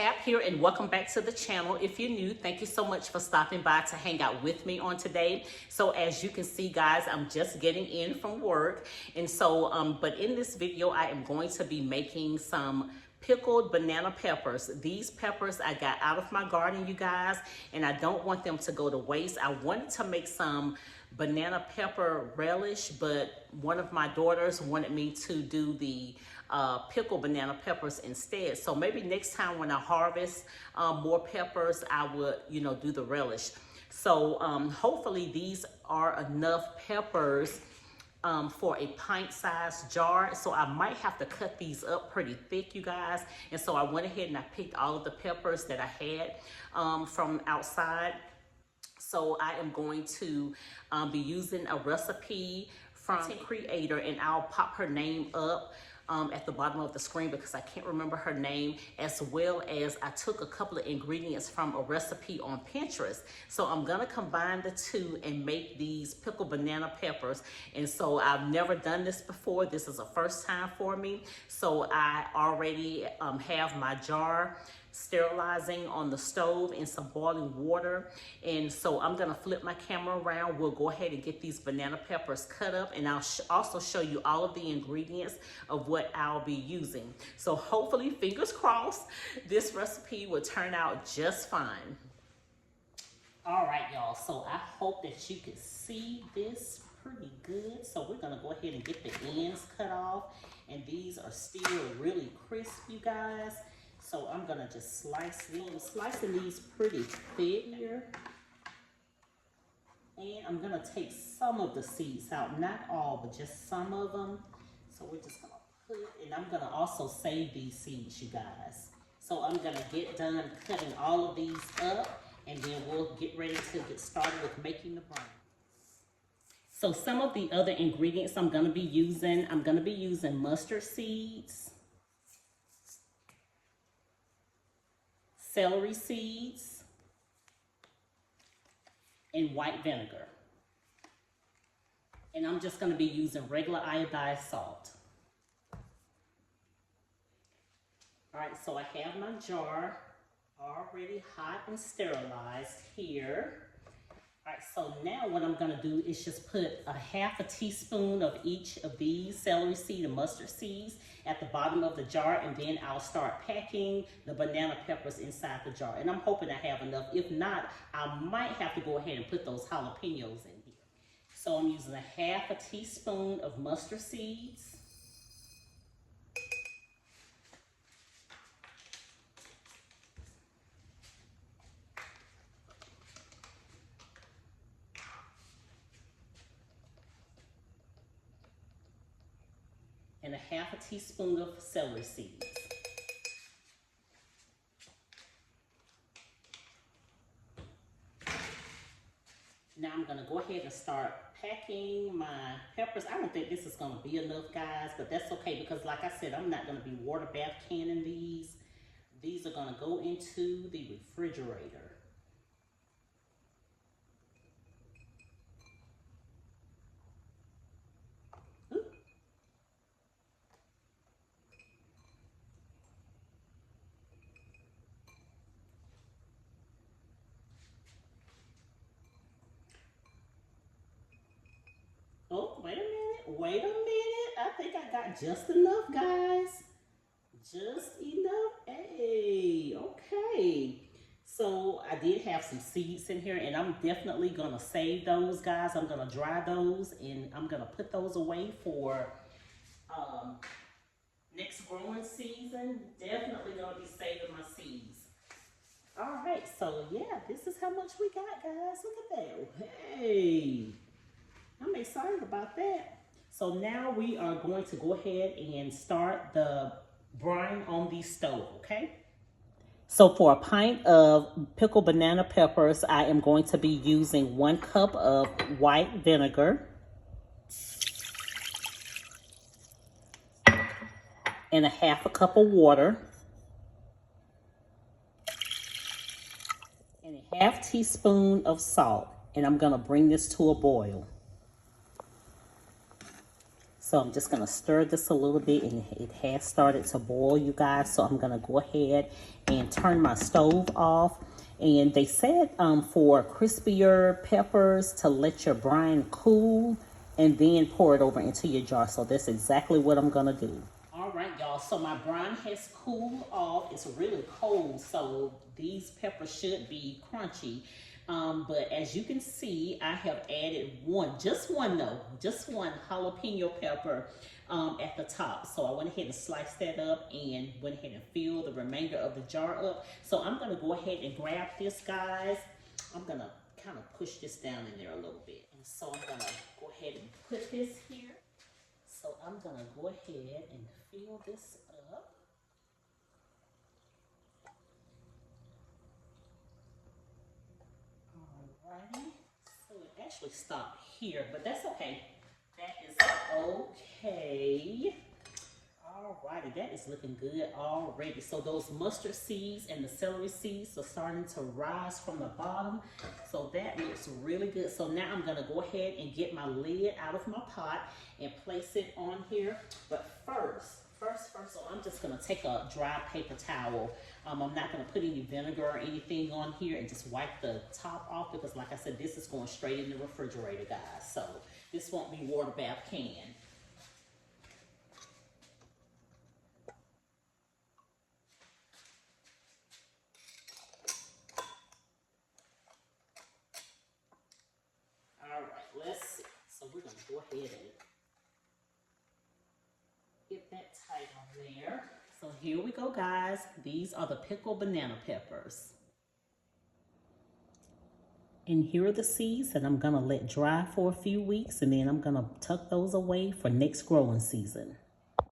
Tab here, and welcome back to the channel. If you're new, thank you so much for stopping by to hang out with me on today. So as you can see, guys, I'm just getting in from work, and so but in this video I am going to be making some pickled banana peppers. These peppers I got out of my garden, you guys, and I don't want them to go to waste. I wanted to make some banana pepper relish, but one of my daughters wanted me to do the pickled banana peppers instead. So maybe next time when I harvest more peppers, I would, do the relish. So hopefully these are enough peppers for a pint-sized jar. So I might have to cut these up pretty thick, you guys. And so I went ahead and I picked all of the peppers that I had from outside. So I am going to be using a recipe from a creator, and I'll pop her name up at the bottom of the screen because I can't remember her name, as well as I took a couple of ingredients from a recipe on Pinterest. So I'm gonna combine the two and make these pickled banana peppers. And so I've never done this before. This is a first time for me. So I already have my jar sterilizing on the stove in some boiling water, and so I'm gonna flip my camera around. We'll go ahead and get these banana peppers cut up, and I'll also show you all of the ingredients of what I'll be using. So hopefully, fingers crossed, this recipe will turn out just fine. All right, y'all, so I hope that you can see this pretty good. So we're gonna go ahead and get the ends cut off, and these are still really crisp, you guys. So I'm gonna just slice them, slicing these pretty thick here. And I'm gonna take some of the seeds out, not all, but just some of them. So we're just gonna put, and I'm gonna also save these seeds, you guys. So I'm gonna get done cutting all of these up, and then we'll get ready to get started with making the brine. So some of the other ingredients I'm gonna be using mustard seeds, celery seeds, and white vinegar. And I'm just gonna be using regular iodized salt. All right, so I have my jar already hot and sterilized here. All right, so now what I'm gonna do is just put a half a teaspoon of each of these celery seed and mustard seeds at the bottom of the jar, and then I'll start packing the banana peppers inside the jar. And I'm hoping I have enough. If not, I might have to go ahead and put those jalapenos in here. So I'm using a half a teaspoon of mustard seeds, and a half a teaspoon of celery seeds. Now I'm gonna go ahead and start packing my peppers. I don't think this is gonna be enough, guys, but that's okay because like I said, I'm not gonna be water bath canning these. These are gonna go into the refrigerator. Oh, wait a minute. I think I got just enough, guys. Just enough. Hey, okay. So I did have some seeds in here, and I'm definitely gonna save those, guys. I'm gonna dry those, and I'm gonna put those away for next growing season. Definitely gonna be saving my seeds. All right, so yeah, this is how much we got, guys. Look at that. Hey. I'm excited about that. So now we are going to go ahead and start the brine on the stove, okay? So for a pint of pickled banana peppers, I am going to be using 1 cup of white vinegar and a half a cup of water and a half teaspoon of salt. And I'm gonna bring this to a boil. So I'm just going to stir this a little bit, and it has started to boil, you guys. So I'm going to go ahead and turn my stove off. And they said for crispier peppers to let your brine cool and then pour it over into your jar. So that's exactly what I'm going to do. All right, y'all. So my brine has cooled off. It's really cold, so these peppers should be crunchy. But as you can see, I have added just one jalapeno pepper at the top. So I went ahead and sliced that up and went ahead and filled the remainder of the jar up. So I'm gonna go ahead and grab this, guys. I'm gonna kind of push this down in there a little bit. And so I'm gonna go ahead and put this here. So I'm gonna go ahead and fill this up. Alrighty, so it actually stopped here, but that's okay. That is okay. Alrighty, that is looking good already. So those mustard seeds and the celery seeds are starting to rise from the bottom. So that looks really good. So now I'm gonna go ahead and get my lid out of my pot and place it on here. But first, so I'm just gonna take a dry paper towel. I'm not gonna put any vinegar or anything on here, and just wipe the top off, because like I said, this is going straight in the refrigerator, guys. So this won't be water bath can. All right, let's see. So we're gonna go ahead and get that tight on there. So here we go, guys. These are the pickled banana peppers. And here are the seeds that I'm gonna let dry for a few weeks, and then I'm gonna tuck those away for next growing season.